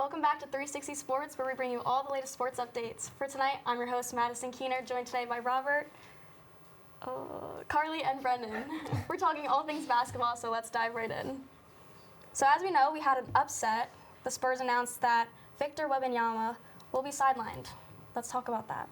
Welcome back to 360 Sports, where we bring you all the latest sports updates. For tonight, I'm your host, Madison Keener, joined today by Robert, Carly, and Brennan. We're talking all things basketball, so let's dive right in. So as we know, we had an upset. The Spurs announced that Victor Wembanyama will be sidelined. Let's talk about that.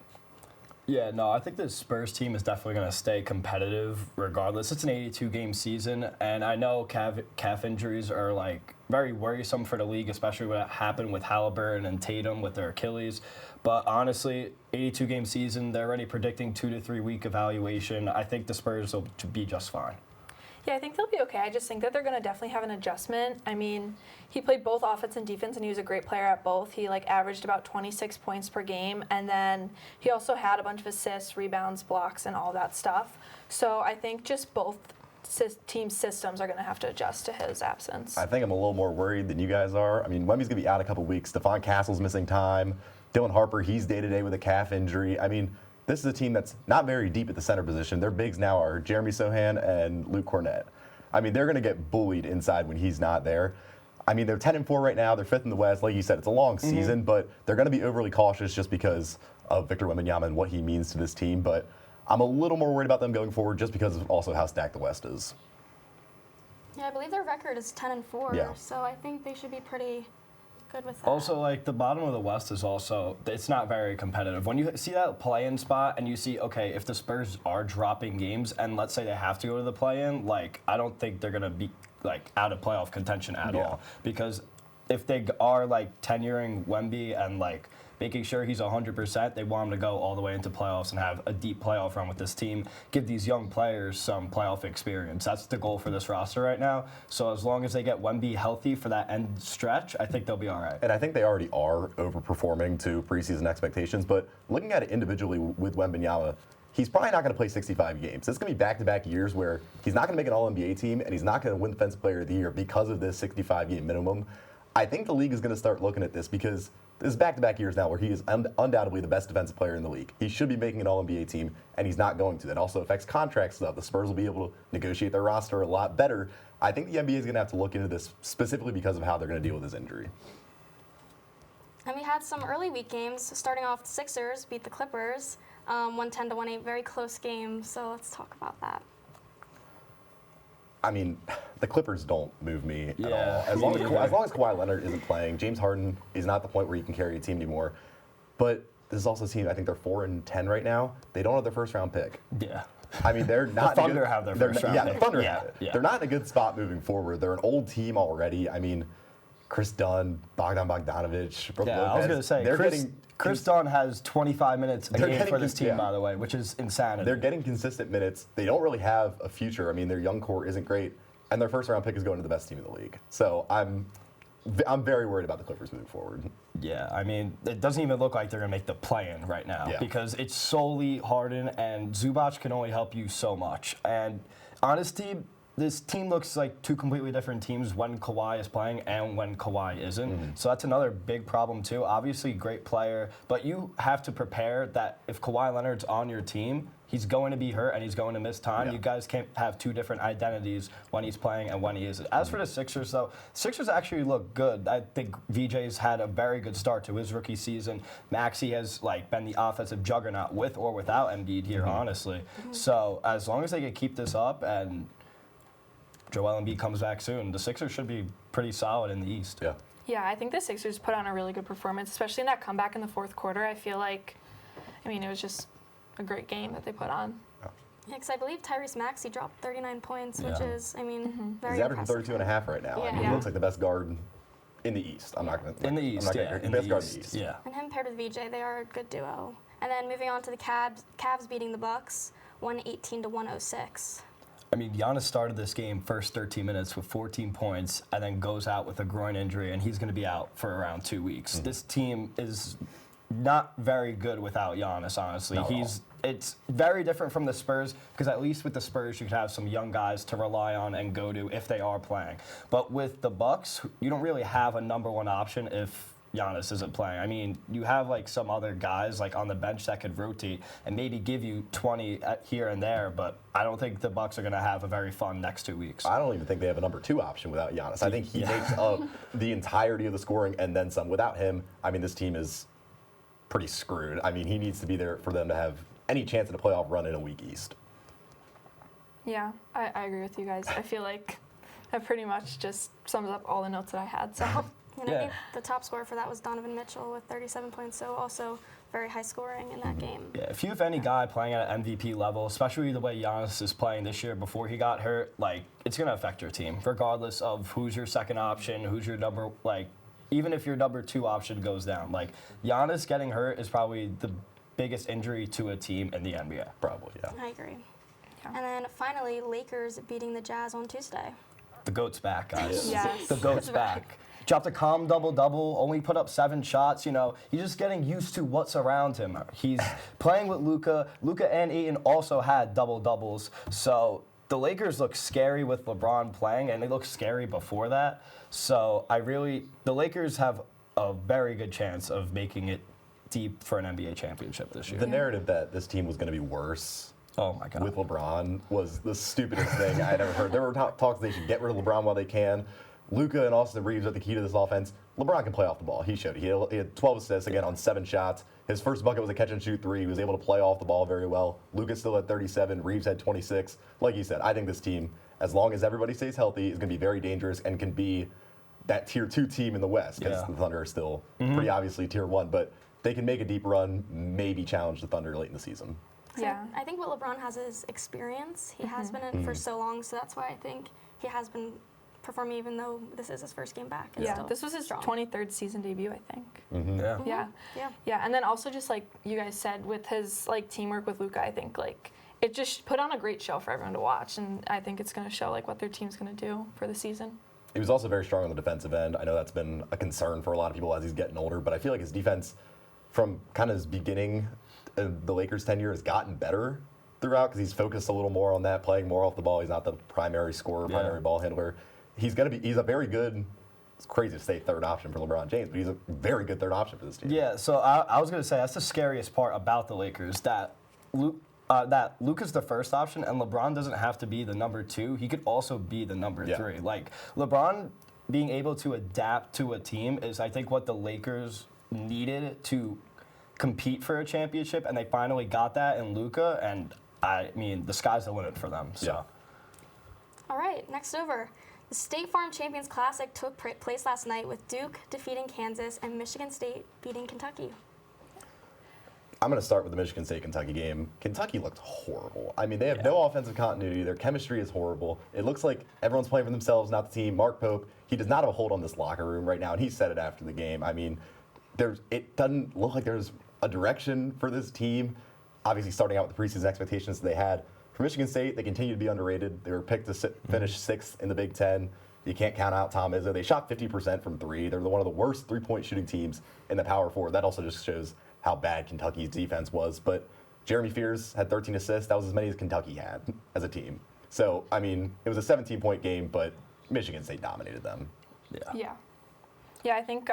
Yeah, no, I think the Spurs team is definitely going to stay competitive regardless. It's an 82-game season, and I know calf injuries are, very worrisome for the league, especially what happened with Halliburton and Tatum with their Achilles. But honestly, 82-game season, they're already predicting 2 to 3 week evaluation. I think the Spurs will be just fine. Yeah, I think they'll be okay. I just think that they're going to definitely have an adjustment. I mean, he played both offense and defense, and he was a great player at both. He, averaged about 26 points per game, and then he also had a bunch of assists, rebounds, blocks, and all that stuff. So I think just both team systems are going to have to adjust to his absence. I think I'm a little more worried than you guys are. I mean, Wemby's going to be out a couple weeks. Stephon Castle's missing time. Dylan Harper, he's day-to-day with a calf injury. I mean, this is a team that's not very deep at the center position. Their bigs now are Jeremy Sohan and Luke Cornett. I mean, they're going to get bullied inside when he's not there. I mean, they're 10-4 right now. They're 5th in the West. Like you said, it's a long season, but they're going to be overly cautious just because of Victor Wembanyama and what he means to this team. But I'm a little more worried about them going forward just because of also how stacked the West is. Yeah, I believe their record is 10-4, so I think they should be pretty good with that. Also, the bottom of the West is also, it's not very competitive. When you see that play-in spot and you see, okay, if the Spurs are dropping games and let's say they have to go to the play-in, I don't think they're going to be, out of playoff contention at all. Because if they are, tenuring Wemby and, making sure he's 100%, they want him to go all the way into playoffs and have a deep playoff run with this team, give these young players some playoff experience. That's the goal for this roster right now. So as long as they get Wemby healthy for that end stretch, I think they'll be all right. And I think they already are overperforming to preseason expectations, but looking at it individually with Wembanyama, he's probably not going to play 65 games. It's going to be back-to-back years where he's not going to make an All-NBA team and he's not going to win Defensive Player of the Year because of this 65-game minimum. I think the league is going to start looking at this because this is back-to-back years now where he is undoubtedly the best defensive player in the league. He should be making an All-NBA team, and he's not going to. That also affects contract stuff. The Spurs will be able to negotiate their roster a lot better. I think the NBA is going to have to look into this specifically because of how they're going to deal with his injury. And we had some early week games. Starting off, the Sixers beat the Clippers, 110-108, very close game. So let's talk about that. I mean, the Clippers don't move me at all. Yeah. As long as Kawhi Leonard isn't playing, James Harden is not the point where you can carry a team anymore. But this is also a team, I think they're 4-10 right now. They don't have their first-round pick. Yeah. I mean, they're not. The Thunder have their first-round pick. Yeah, the Thunder Yeah, have it. yeah. They're not in a good spot moving forward. They're an old team already. I mean, Chris Dunn, Bogdan Bogdanovic, Brook Lopez. I was going to say, Chris Dunn has 25 minutes a game for this team, by the way, which is insanity. They're getting consistent minutes. They don't really have a future. I mean, their young core isn't great. And their first-round pick is going to the best team in the league. So I'm very worried about the Clippers moving forward. Yeah, I mean, it doesn't even look like they're going to make the play-in right now because it's solely Harden, and Zubac can only help you so much. And honestly, this team looks like two completely different teams when Kawhi is playing and when Kawhi isn't. So that's another big problem, too. Obviously, great player, but you have to prepare that if Kawhi Leonard's on your team, he's going to be hurt and he's going to miss time. You guys can't have two different identities when he's playing and when he isn't. As for the Sixers, though, Sixers actually look good. I think VJ's had a very good start to his rookie season. Maxey has been the offensive juggernaut with or without Embiid here, honestly. So as long as they can keep this up and Joel Embiid comes back soon, the Sixers should be pretty solid in the East. Yeah, I think the Sixers put on a really good performance, especially in that comeback in the fourth quarter. I feel like, it was just a great game that they put on. Yeah, because I believe Tyrese Maxey dropped 39 points, which is, very He's averaging impressive. 32.5 right now. Yeah. I mean, he looks like the best guard in the East. I'm not going to. In the East, best guard in the East. Yeah. And him paired with VJ, they are a good duo. And then moving on to the Cavs beating the Bucks, 118-106. I mean, Giannis started this game first 13 minutes with 14 points and then goes out with a groin injury, and he's going to be out for around 2 weeks. This team is not very good without Giannis, honestly. It's very different from the Spurs because at least with the Spurs you could have some young guys to rely on and go to if they are playing. But with the Bucks, you don't really have a number one option if Giannis isn't playing. I mean, you have like some other guys like on the bench that could rotate and maybe give you 20 here and there, but I don't think the Bucks are going to have a very fun next 2 weeks. I don't even think they have a number 2 option without Giannis. I think he makes up the entirety of the scoring and then some. Without him, I mean, this team is pretty screwed. I mean, he needs to be there for them to have any chance at a playoff run in a weak East. Yeah, I agree with you guys. I feel like that pretty much just sums up all the notes that I had. So. And I think the top scorer for that was Donovan Mitchell with 37 points, so also very high scoring in that game. Yeah, if you have any guy playing at an MVP level, especially the way Giannis is playing this year before he got hurt, like, it's going to affect your team, regardless of who's your second option, who's your number, like, even if your number 2 option goes down. Like, Giannis getting hurt is probably the biggest injury to a team in the NBA. Probably, yeah. I agree. Yeah. And then finally, Lakers beating the Jazz on Tuesday. The GOAT's back, guys. Yes. The GOAT's back. Dropped a calm double-double, only put up 7 shots. You know, he's just getting used to what's around him. He's playing with Luka. Luka and Ayton also had double-doubles. So the Lakers look scary with LeBron playing, and they looked scary before that. So the Lakers have a very good chance of making it deep for an NBA championship this year. The narrative that this team was going to be worse oh my God. with LeBron was the stupidest thing I'd ever heard. There were talks they should get rid of LeBron while they can. Luka and Austin Reeves are the key to this offense. LeBron can play off the ball. He showed it. He had 12 assists, again, on 7 shots. His first bucket was a catch-and-shoot 3. He was able to play off the ball very well. Luka still had 37. Reeves had 26. Like you said, I think this team, as long as everybody stays healthy, is going to be very dangerous and can be that Tier 2 team in the West, because the Thunder are still pretty obviously Tier 1. But they can make a deep run, maybe challenge the Thunder late in the season. Yeah. I think what LeBron has is experience. He has been in for so long, so that's why I think he has been performing even though this is his first game back. Yeah, this was his 23rd season debut, I think. Yeah. Yeah, and then also just like you guys said, with his like teamwork with Luka, I think like it just put on a great show for everyone to watch, and I think it's going to show like what their team's going to do for the season. He was also very strong on the defensive end. I know that's been a concern for a lot of people as he's getting older, but I feel like his defense from kind of his beginning, the Lakers' tenure, has gotten better throughout because he's focused a little more on that, playing more off the ball. He's not the primary scorer, primary ball handler. He's a very good, it's crazy to say third option for LeBron James, but he's a very good third option for this team. Yeah, so I was going to say that's the scariest part about the Lakers, that Luka's the first option and LeBron doesn't have to be the number 2. He could also be the number 3. Like, LeBron being able to adapt to a team is, I think, what the Lakers needed to compete for a championship, and they finally got that in Luka, and I mean, the sky's the limit for them. So. Yeah. All right, next over. The State Farm Champions Classic took place last night with Duke defeating Kansas and Michigan State beating Kentucky. I'm going to start with the Michigan State-Kentucky game. Kentucky looked horrible. I mean, they have no offensive continuity. Their chemistry is horrible. It looks like everyone's playing for themselves, not the team. Mark Pope, he does not have a hold on this locker room right now, and he said it after the game. I mean, it doesn't look like there's a direction for this team. Obviously, starting out with the preseason expectations they had. For Michigan State, they continue to be underrated. They were picked to finish 6th in the Big Ten. You can't count out Tom Izzo. They shot 50% from 3. They're one of the worst three-point shooting teams in the Power 4. That also just shows how bad Kentucky's defense was. But Jeremy Fears had 13 assists. That was as many as Kentucky had as a team. So, I mean, it was a 17-point game, but Michigan State dominated them. Yeah, I think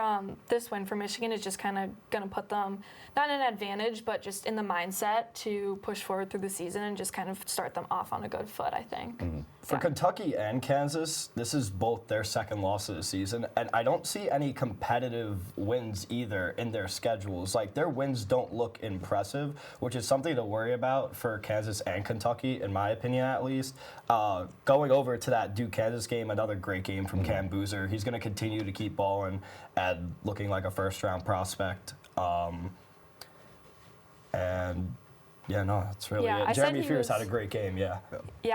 this win for Michigan is just kind of going to put them, not in an advantage, but just in the mindset to push forward through the season and just kind of start them off on a good foot, I think. For Kentucky and Kansas, this is both their second loss of the season, and I don't see any competitive wins either in their schedules. Like, their wins don't look impressive, which is something to worry about for Kansas and Kentucky, in my opinion at least. Going over to that Duke-Kansas game, another great game from Cam Boozer. He's going to continue to keep balling and looking like a first-round prospect. And yeah, no, that's really it. Jeremy Fears had a great game, Yeah,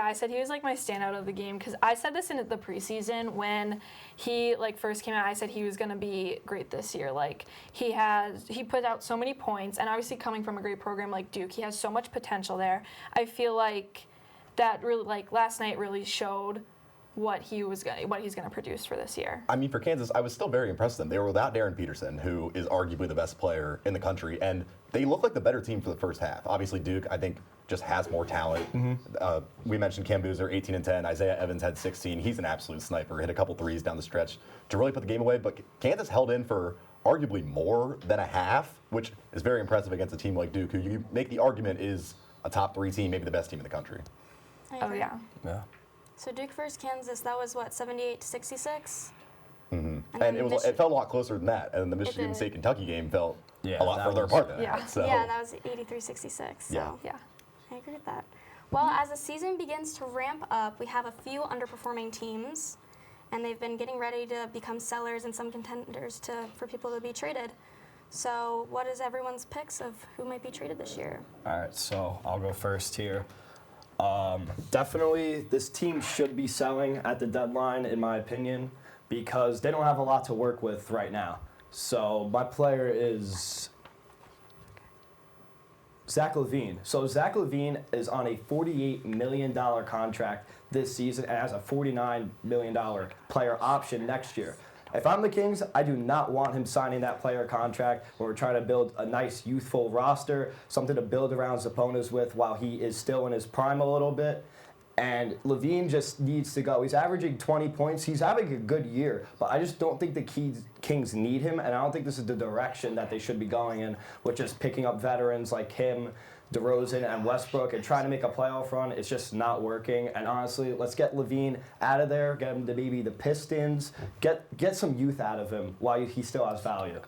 I said he was like my standout of the game because I said this in the preseason when he like first came out. I said he was going to be great this year. Like he put out so many points, and obviously coming from a great program like Duke, he has so much potential there. I feel like that really, like last night, really showed what he's going to produce for this year. I mean, for Kansas, I was still very impressed with them. They were without Darren Peterson, who is arguably the best player in the country, and they look like the better team for the first half. Obviously, Duke, I think, just has more talent. We mentioned Cam Boozer, 18 and 10. Isaiah Evans had 16. He's an absolute sniper. Hit a couple threes down the stretch to really put the game away. But Kansas held in for arguably more than a half, which is very impressive against a team like Duke, who you make the argument is a top 3 team, maybe the best team in the country. I Oh, agree. yeah. Yeah. So Duke versus Kansas, that was what, 78-66? And then it felt a lot closer than that. And the Michigan did. State-Kentucky game felt Yeah, a lot that further was- apart than yeah. that. So, Yeah, that was 83-66. So Yeah. Yeah. I agree with that. Well, as the season begins to ramp up, we have a few underperforming teams, and they've been getting ready to become sellers and some contenders for people to be traded. So what is everyone's picks of who might be traded this year? All right, so I'll go first here. Definitely, this team should be selling at the deadline, in my opinion, because they don't have a lot to work with right now. So my player is Zach LaVine. So Zach LaVine is on a $48 million contract this season and has a $49 million player option next year. If I'm the Kings, I do not want him signing that player contract when we're trying to build a nice youthful roster, something to build around Zaponas with while he is still in his prime a little bit. And LaVine just needs to go. He's averaging 20 points. He's having a good year, but I just don't think the Kings need him, and I don't think this is the direction that they should be going in, with just picking up veterans like him, DeRozan, and Westbrook and trying to make a playoff run. It's just not working. And honestly, let's get LaVine out of there, get him to maybe the Pistons, get some youth out of him while he still has value.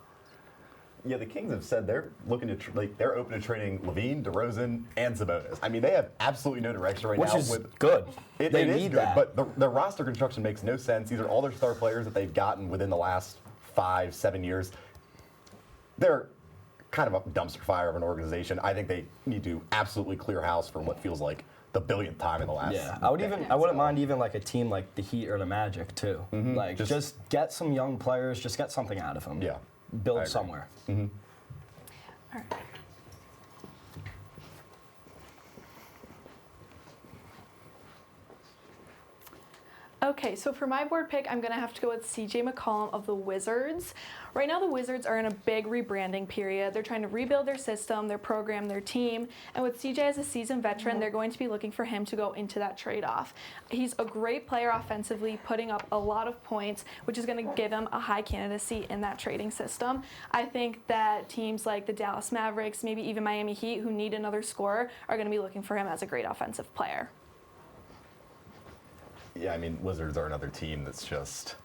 yeah, the Kings have said they're looking to they're open to trading LaVine, DeRozan, and Sabonis. I mean, they have absolutely no direction right Which now. is good. It They is need good, that. but the roster construction makes no sense. These are all their star players that they've gotten within the last 5-7 years. They're kind of a dumpster fire of an organization. I think they need to absolutely clear house for what feels like the billionth time in the last. Yeah, I wouldn't mind even like a team like the Heat or the Magic too. Like just get some young players, just get something out of them. Yeah, I build agree. somewhere. All right. Okay, so for my board pick, I'm going to have to go with CJ McCollum of the Wizards. Right now, the Wizards are in a big rebranding period. They're trying to rebuild their system, their program, their team. And with CJ as a seasoned veteran, they're going to be looking for him to go into that trade-off. He's a great player offensively, putting up a lot of points, which is going to give him a high candidacy in that trading system. I think that teams like the Dallas Mavericks, maybe even Miami Heat, who need another scorer, are going to be looking for him as a great offensive player. Yeah, I mean, Wizards are another team that's just.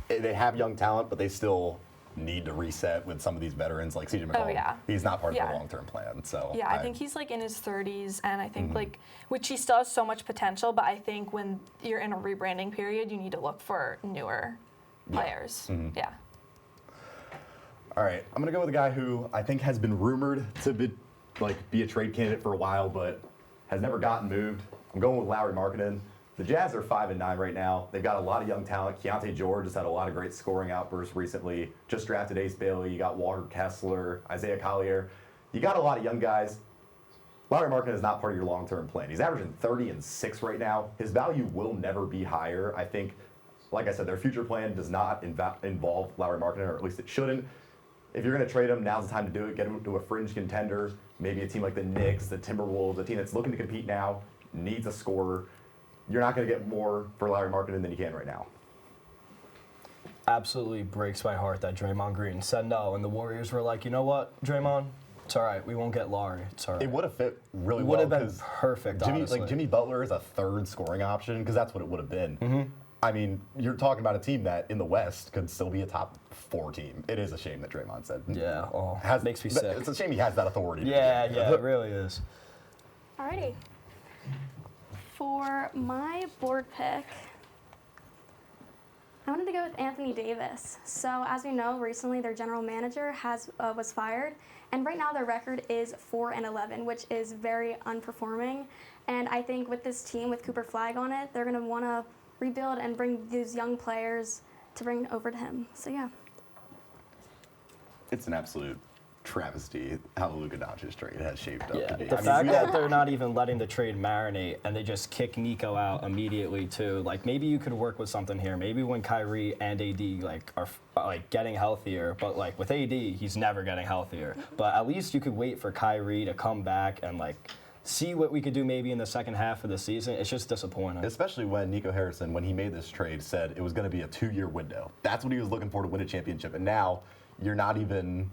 They have young talent, but they still need to reset with some of these veterans like CJ McCollum. yeah. He's not part of Yeah. the long-term plan. So Yeah, I think he's like in his 30s, and I think which he still has so much potential, but I think when you're in a rebranding period, you need to look for newer players. Yeah. All right, I'm gonna go with a guy who I think has been rumored to be a trade candidate for a while, but has never gotten moved. I'm going with Lauri Markkanen. The Jazz are 5-9 right now. They've got a lot of young talent. Keontae George has had a lot of great scoring outbursts recently. Just drafted Ace Bailey. You got Walker Kessler, Isaiah Collier. You got a lot of young guys. Lauri Markkanen is not part of your long-term plan. He's averaging 30 and 6 right now. His value will never be higher. I think, like I said, their future plan does not involve Lauri Markkanen, or at least it shouldn't. If you're going to trade him, now's the time to do it. Get him to a fringe contender, maybe a team like the Knicks, the Timberwolves, a team that's looking to compete now, needs a scorer. You're not going to get more for Lauri Markkanen than you can right now. Absolutely breaks my heart that Draymond Green said no, and the Warriors were like, you know what, Draymond, it's all right. We won't get Lauri. It's all right. It would have fit really It well. would have been 'cause perfect, honestly. Jimmy Butler is a third scoring option because that's what it would have been. I mean, you're talking about a team that in the West could still be a top 4 team. It is a shame that Draymond said. Yeah, makes me but sick. It's a shame he has that authority. to Yeah, begin yeah, with. it really is. Alrighty. For my board pick, I wanted to go with Anthony Davis. So as we know, recently their general manager was fired, and right now their record is 4-11, which is very unperforming. And I think with this team, with Cooper Flag on it, they're going to want to rebuild and bring these young players to bring over to him. So yeah. It's an absolute travesty how the Luka Doncic trade has shaped up Yeah, to be. the fact that they're not even letting the trade marinate and they just kick Nico out immediately too. Like maybe you could work with something here. Maybe when Kyrie and AD are getting healthier, but like with AD, he's never getting healthier. But at least you could wait for Kyrie to come back and see what we could do maybe in the second half of the season. It's just disappointing. Especially when Nico Harrison, when he made this trade, said it was going to be a 2-year window. That's what he was looking for to win a championship. And now you're not even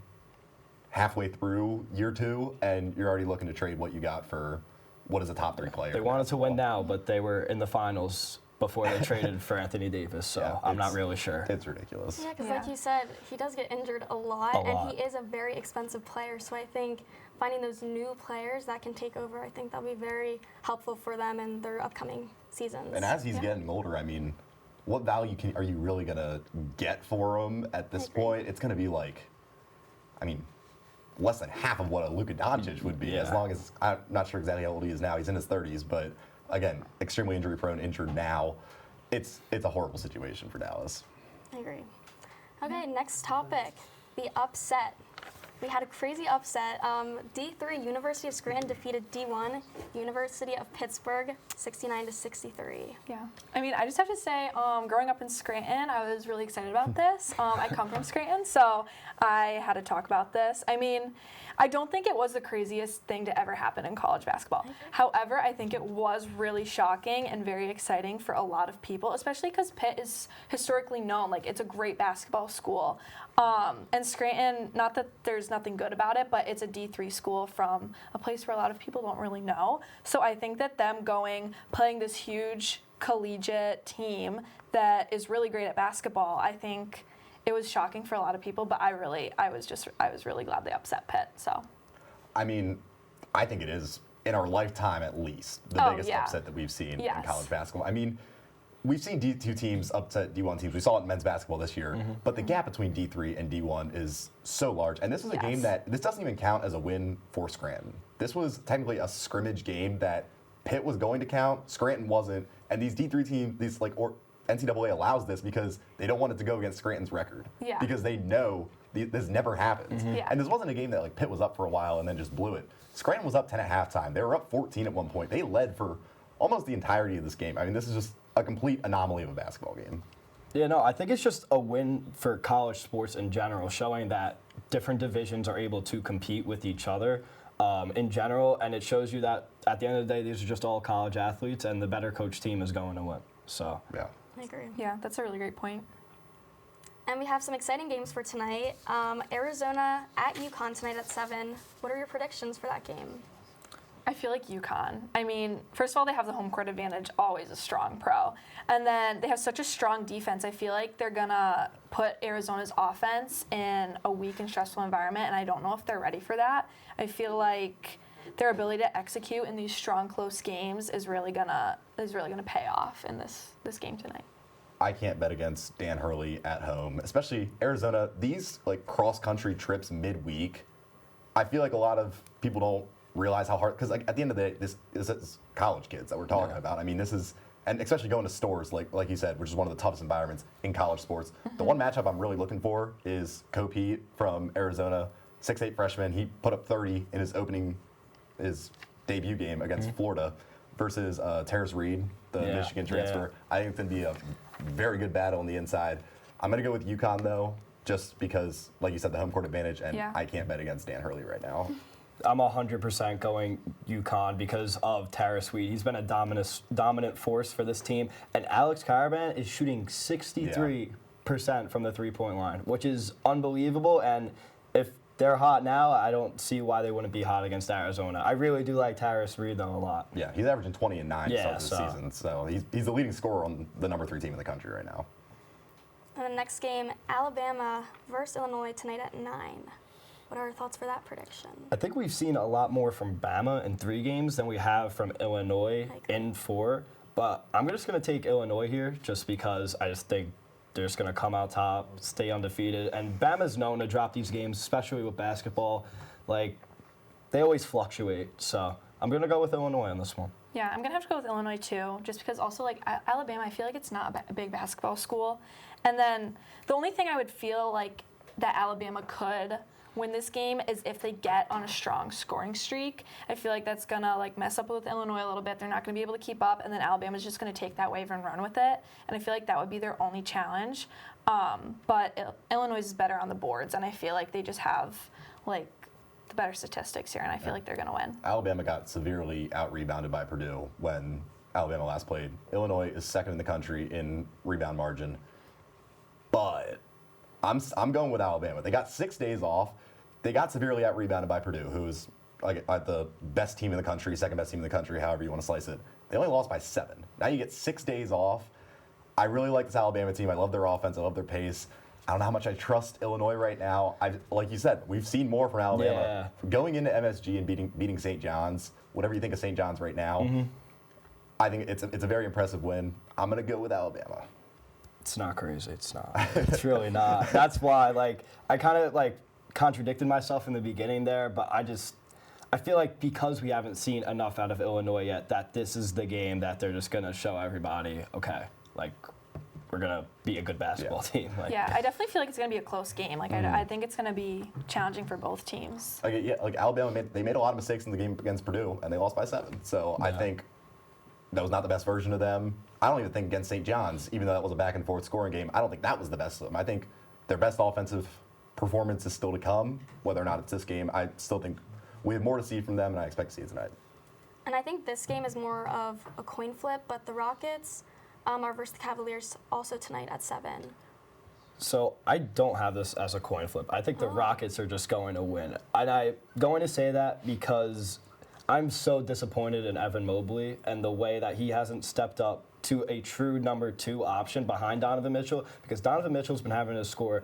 halfway through year 2, and you're already looking to trade what you got for what is a top 3 player. They wanted to win now, but they were in the finals before they traded for Anthony Davis, so Yeah, I'm not really sure. It's ridiculous. Yeah, because like you said, he does get injured a lot, and he is a very expensive player. So I think finding those new players that can take over, I think that'll be very helpful for them in their upcoming seasons. And as he's getting older, I mean, what value are you really going to get for him at this point? It's going to be like, I mean, less than half of what a Luka Doncic would be, as long as, I'm not sure exactly how old he is now. He's in his 30s, but again, extremely injury prone, injured now. It's a horrible situation for Dallas. I agree. Okay, next topic, the upset. We had a crazy upset. D3, University of Scranton defeated D1, University of Pittsburgh, 69-63. Yeah. I mean, I just have to say, growing up in Scranton, I was really excited about this. I come from Scranton, so I had to talk about this. I mean, I don't think it was the craziest thing to ever happen in college basketball. However, I think it was really shocking and very exciting for a lot of people, especially because Pitt is historically known. Like, it's a great basketball school. And Scranton, not that there's nothing good about it, but it's a D3 school from a place where a lot of people don't really know. So I think that them playing this huge collegiate team that is really great at basketball, I think it was shocking for a lot of people, but I was really glad they upset Pitt. So, I mean, I think it is, in our lifetime at least, the biggest upset that we've seen in college basketball. I mean, we've seen D2 teams upset D1 teams. We saw it in men's basketball this year, but the gap between D3 and D1 is so large. And this is a game this doesn't even count as a win for Scranton. This was technically a scrimmage game that Pitt was going to count, Scranton wasn't, and these D3 teams, NCAA allows this because they don't want it to go against Scranton's record. Yeah. Because they know this never happens. Yeah. And this wasn't a game that Pitt was up for a while and then just blew it. Scranton was up 10 at halftime. They were up 14 at one point. They led for almost the entirety of this game. I mean, this is just a complete anomaly of a basketball game. Yeah, no, I think it's just a win for college sports in general, showing that different divisions are able to compete with each other in general, and it shows you that at the end of the day, these are just all college athletes, and the better coach team is going to win. So yeah. I agree. Yeah, that's a really great point. And we have some exciting games for tonight. Arizona at UConn tonight at 7. What are your predictions for that game? I feel like UConn. I mean, first of all, they have the home court advantage, always a strong pro. And then they have such a strong defense. I feel like they're going to put Arizona's offense in a weak and stressful environment, and I don't know if they're ready for that. I feel like their ability to execute in these strong, close games is really gonna pay off in this game tonight. I can't bet against Dan Hurley at home, especially Arizona. These cross-country trips midweek, I feel like a lot of people don't realize how hard, because at the end of the day, this is college kids that we're talking about. I mean, this is, and especially going to stores, like you said, which is one of the toughest environments in college sports. The one matchup I'm really looking for is Pete from Arizona, 6'8" freshman. He put up 30 in his debut game against Florida versus Terrace Reed, the Michigan transfer. I think it's going to be a very good battle on the inside. I'm going to go with UConn, though, just because, like you said, the home court advantage, and I can't bet against Dan Hurley right now. I'm 100% going UConn because of Terrace Reed. He's been a dominant force for this team. And Alex Caravan is shooting 63% from the three-point line, which is unbelievable. And if they're hot now, I don't see why they wouldn't be hot against Arizona. I really do like Terrace Reed, though, a lot. Yeah, he's averaging 20 and 9 this season. So he's the leading scorer on the number 3 team in the country right now. And the next game, Alabama versus Illinois tonight at 9. What are our thoughts for that prediction? I think we've seen a lot more from Bama in 3 games than we have from Illinois in 4. But I'm just going to take Illinois here just because I just think they're just going to come out top, stay undefeated. And Bama's known to drop these games, especially with basketball. They always fluctuate. So I'm going to go with Illinois on this one. Yeah, I'm going to have to go with Illinois, too, just because also, Alabama, I feel like it's not a big basketball school. And then the only thing I would feel like that Alabama could win this game is if they get on a strong scoring streak. I feel like that's gonna mess up with Illinois a little bit. They're not gonna be able to keep up, and then Alabama's just gonna take that wave and run with it. And I feel like that would be their only challenge. But Illinois is better on the boards, and I feel like they just have the better statistics here, and I feel like they're going to win. Alabama got severely out-rebounded by Purdue when Alabama last played. Illinois is second in the country in rebound margin. But I'm going with Alabama. They got 6 days off. They got severely out-rebounded by Purdue, who's like the best team in the country, second best team in the country, however you want to slice it. They only lost by 7. Now you get 6 days off. I really like this Alabama team. I love their offense. I love their pace. I don't know how much I trust Illinois right now. Like you said, we've seen more from Alabama. Yeah. Going into MSG and beating St. John's, whatever you think of St. John's right now, I think it's a very impressive win. I'm going to go with Alabama. It's not crazy. It's not. It's really not. That's why, I kind of, contradicted myself in the beginning there, but I feel like because we haven't seen enough out of Illinois yet, that this is the game that they're just going to show everybody, okay, we're going to be a good basketball team. Yeah, I definitely feel like it's going to be a close game. I think it's going to be challenging for both teams. Alabama, they made a lot of mistakes in the game against Purdue, and they lost by 7. So I think that was not the best version of them. I don't even think against St. John's, even though that was a back-and-forth scoring game, I don't think that was the best of them. I think their best offensive performance is still to come. Whether or not it's this game, I still think we have more to see from them, and I expect to see it tonight. And I think this game is more of a coin flip, but the Rockets are versus the Cavaliers also tonight at 7. So I don't have this as a coin flip. I think the Rockets are just going to win. And I'm going to say that because I'm so disappointed in Evan Mobley and the way that he hasn't stepped up to a true number 2 option behind Donovan Mitchell, because Donovan Mitchell's been having to score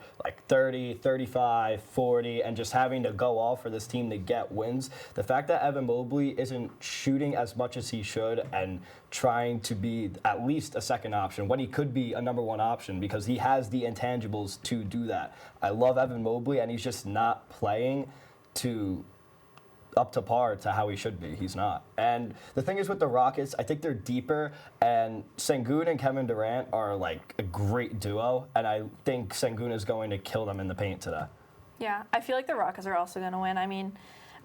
30, 35, 40, and just having to go off for this team to get wins. The fact that Evan Mobley isn't shooting as much as he should and trying to be at least a second option when he could be a number 1 option because he has the intangibles to do that. I love Evan Mobley, and he's just not playing up to par to how he should be. He's not. And the thing is with the Rockets, I think they're deeper, and Sengun and Kevin Durant are a great duo, and I think Sengun is going to kill them in the paint today. Yeah, I feel like the Rockets are also going to win. I mean,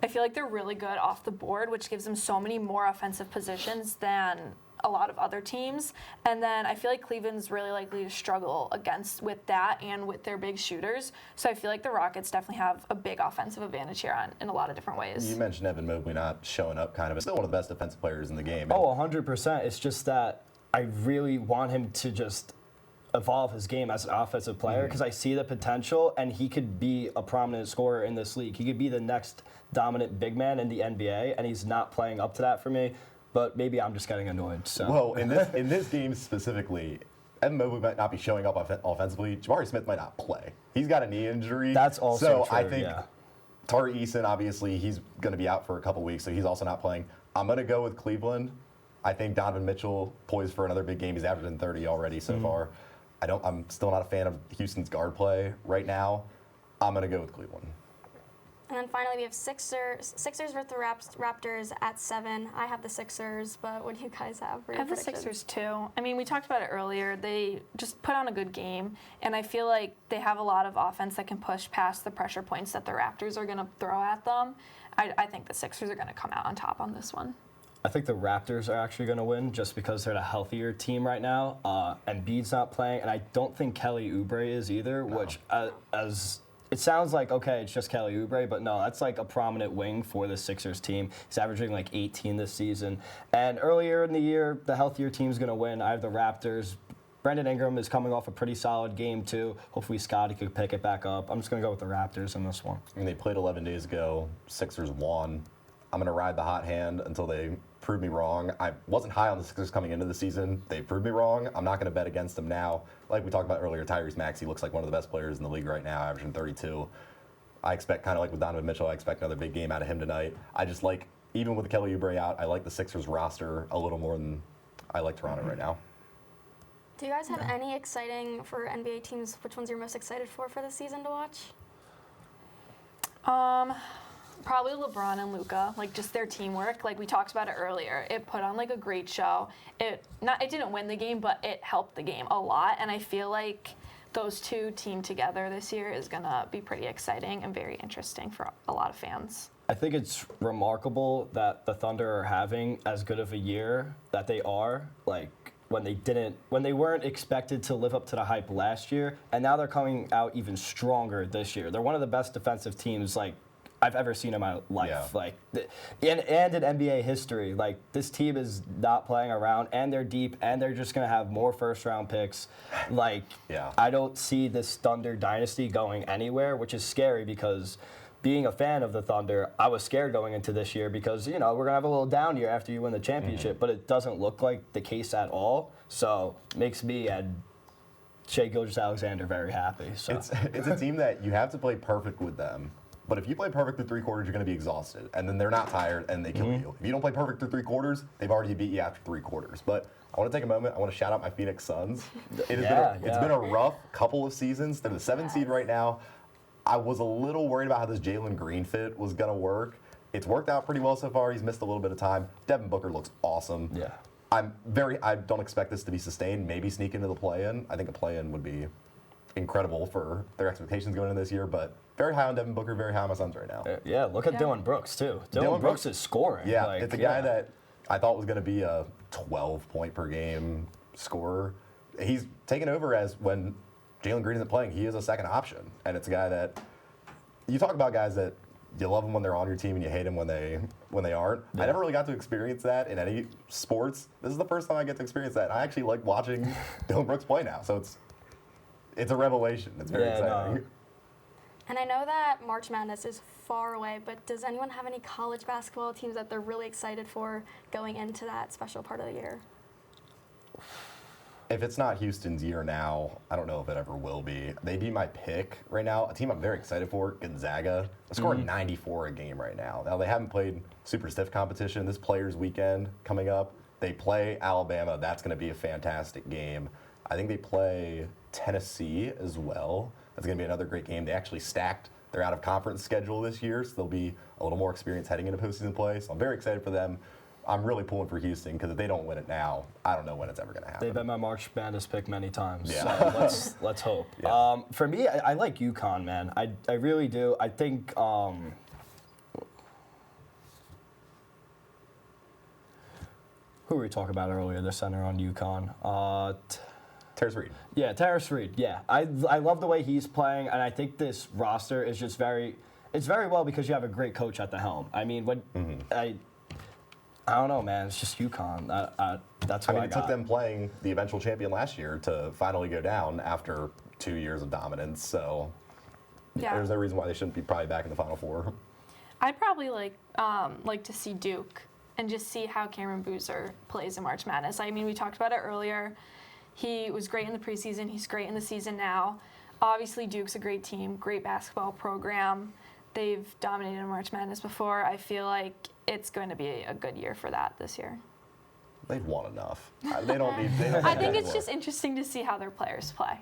I feel like they're really good off the board, which gives them so many more offensive positions than a lot of other teams. And then I feel like Cleveland's really likely to struggle with that and with their big shooters. So I feel like the Rockets definitely have a big offensive advantage here in a lot of different ways. You mentioned Evan Mobley not showing up still one of the best defensive players in the game. Oh, 100%. It's just that I really want him to just evolve his game as an offensive player because I see the potential, and he could be a prominent scorer in this league. He could be the next dominant big man in the NBA, and he's not playing up to that for me. But maybe I'm just getting annoyed. So. Well, in this game specifically, Evan Mobley might not be showing up offensively. Jabari Smith might not play. He's got a knee injury. That's also true, I think Tari Eason, obviously, he's going to be out for a couple weeks, so he's also not playing. I'm going to go with Cleveland. I think Donovan Mitchell poised for another big game. He's averaging 30 already so far. I'm still not a fan of Houston's guard play right now. I'm going to go with Cleveland. And then finally, we have Sixers versus the Raptors at 7. I have the Sixers, but what do you guys have for your I have the Sixers too. I mean, we talked about it earlier. They just put on a good game, and I feel like they have a lot of offense that can push past the pressure points that the Raptors are going to throw at them. I think the Sixers are going to come out on top on this one. I think the Raptors are actually going to win just because they're the healthier team right now. Embiid's not playing, and I don't think Kelly Oubre is either, which as it sounds like, okay, it's just Kelly Oubre, but no, that's a prominent wing for the Sixers team. He's averaging 18 this season. And earlier in the year, the healthier team's going to win. I have the Raptors. Brandon Ingram is coming off a pretty solid game, too. Hopefully Scotty could pick it back up. I'm just going to go with the Raptors in this one. I mean, they played 11 days ago. Sixers won. I'm going to ride the hot hand until they prove me wrong. I wasn't high on the Sixers coming into the season. They proved me wrong. I'm not going to bet against them now. Like we talked about earlier, Tyrese Maxey looks like one of the best players in the league right now, averaging 32. I expect, kind of like with Donovan Mitchell, I expect another big game out of him tonight. I just even with Kelly Oubre out, I like the Sixers roster a little more than I like Toronto right now. Do you guys have any exciting for NBA teams? Which ones you're most excited for this season to watch? Probably LeBron and Luka, just their teamwork. We talked about it earlier. It put on a great show. It didn't win the game, but it helped the game a lot. And I feel like those two team together this year is gonna be pretty exciting and very interesting for a lot of fans. I think it's remarkable that the Thunder are having as good of a year that they are. When they weren't expected to live up to the hype last year, and now they're coming out even stronger this year. They're one of the best defensive teams I've ever seen in my life. Yeah. Like, and in NBA history, like this team is not playing around, and they're deep, and they're just gonna have more first-round picks. Like, Yeah. I don't see this Thunder dynasty going anywhere, which is scary because being a fan of the Thunder, I was scared going into this year because, we're going to have a little down year after you win the championship, but it doesn't look like the case at all. So makes me and Shai Gilgeous-Alexander very happy. So It's a team that you have to play perfect with them. But if you play perfect through 3 quarters, you're going to be exhausted. And then they're not tired and they kill you. If you don't play perfect through 3 quarters, they've already beat you after 3 quarters. But I want to take a moment. I want to shout out my Phoenix Suns. It's been a rough couple of seasons. They're the 7th seed right now. I was a little worried about how this Jalen Green fit was going to work. It's worked out pretty well so far. He's missed a little bit of time. Devin Booker looks awesome. Yeah. I don't expect this to be sustained. Maybe sneak into the play-in. I think a play-in would be incredible for their expectations going into this year, but very high on Devin Booker, very high on my Suns right now. Yeah, look at Dylan Brooks, too. Dylan Brooks is scoring. Yeah, it's a guy that I thought was going to be a 12-point-per-game scorer. He's taken over as when Jalen Green isn't playing, he is a second option. And it's a guy that, you talk about guys that you love them when they're on your team and you hate them when they aren't. Yeah. I never really got to experience that in any sports. This is the first time I get to experience that. I actually like watching Dylan Brooks play now. So it's a revelation. It's very exciting. No. And I know that March Madness is far away, but does anyone have any college basketball teams that they're really excited for going into that special part of the year? If it's not Houston's year now, I don't know if it ever will be. They'd be my pick right now. A team I'm very excited for, Gonzaga. They're scoring 94 a game right now. Now, they haven't played super stiff competition. This Players Weekend coming up, they play Alabama. That's going to be a fantastic game. I think they play Tennessee as well. That's going to be another great game. They actually stacked their out-of-conference schedule this year, so they'll be a little more experienced heading into postseason play. So I'm very excited for them. I'm really pulling for Houston because if they don't win it now, I don't know when it's ever going to happen. They've been my March Madness pick many times, yeah. So let's hope. Yeah. For me, I like UConn, man. I really do. I think who were we talking about earlier, the center on UConn? Terrence Reed. Yeah, Terrence Reed, yeah. I love the way he's playing, and I think this roster is just it's very well because you have a great coach at the helm. I mean, when I don't know, man. It's just UConn. That's what I got. It took them playing the eventual champion last year to finally go down after 2 years of dominance. So there's no reason why they shouldn't be probably back in the Final Four. I'd probably like to see Duke and just see how Cameron Boozer plays in March Madness. I mean, we talked about it earlier. He was great in the preseason. He's great in the season now. Obviously, Duke's a great team, great basketball program. They've dominated in March Madness before. I feel like it's going to be a good year for that this year. They've won enough. They don't need. I think it's just interesting to see how their players play.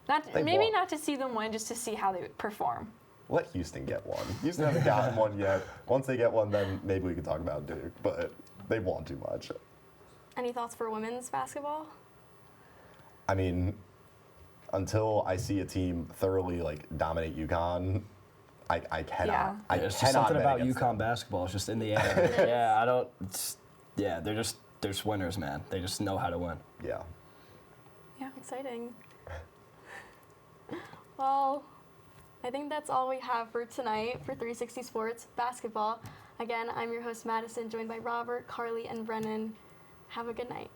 Not to see them win, just to see how they perform. Let Houston get one. Houston hasn't gotten one yet. Once they get one, then maybe we can talk about Duke. But they've won too much. Any thoughts for women's basketball? I mean, until I see a team thoroughly dominate UConn, I cannot. Yeah. I There's cannot just something bet about against UConn them. basketball. It's just in the air. Yeah, I don't. They're just winners, man. They just know how to win. Yeah. Yeah, exciting. Well, I think that's all we have for tonight for 360 Sports Basketball. Again, I'm your host, Madison, joined by Robert, Carly, and Brennan. Have a good night.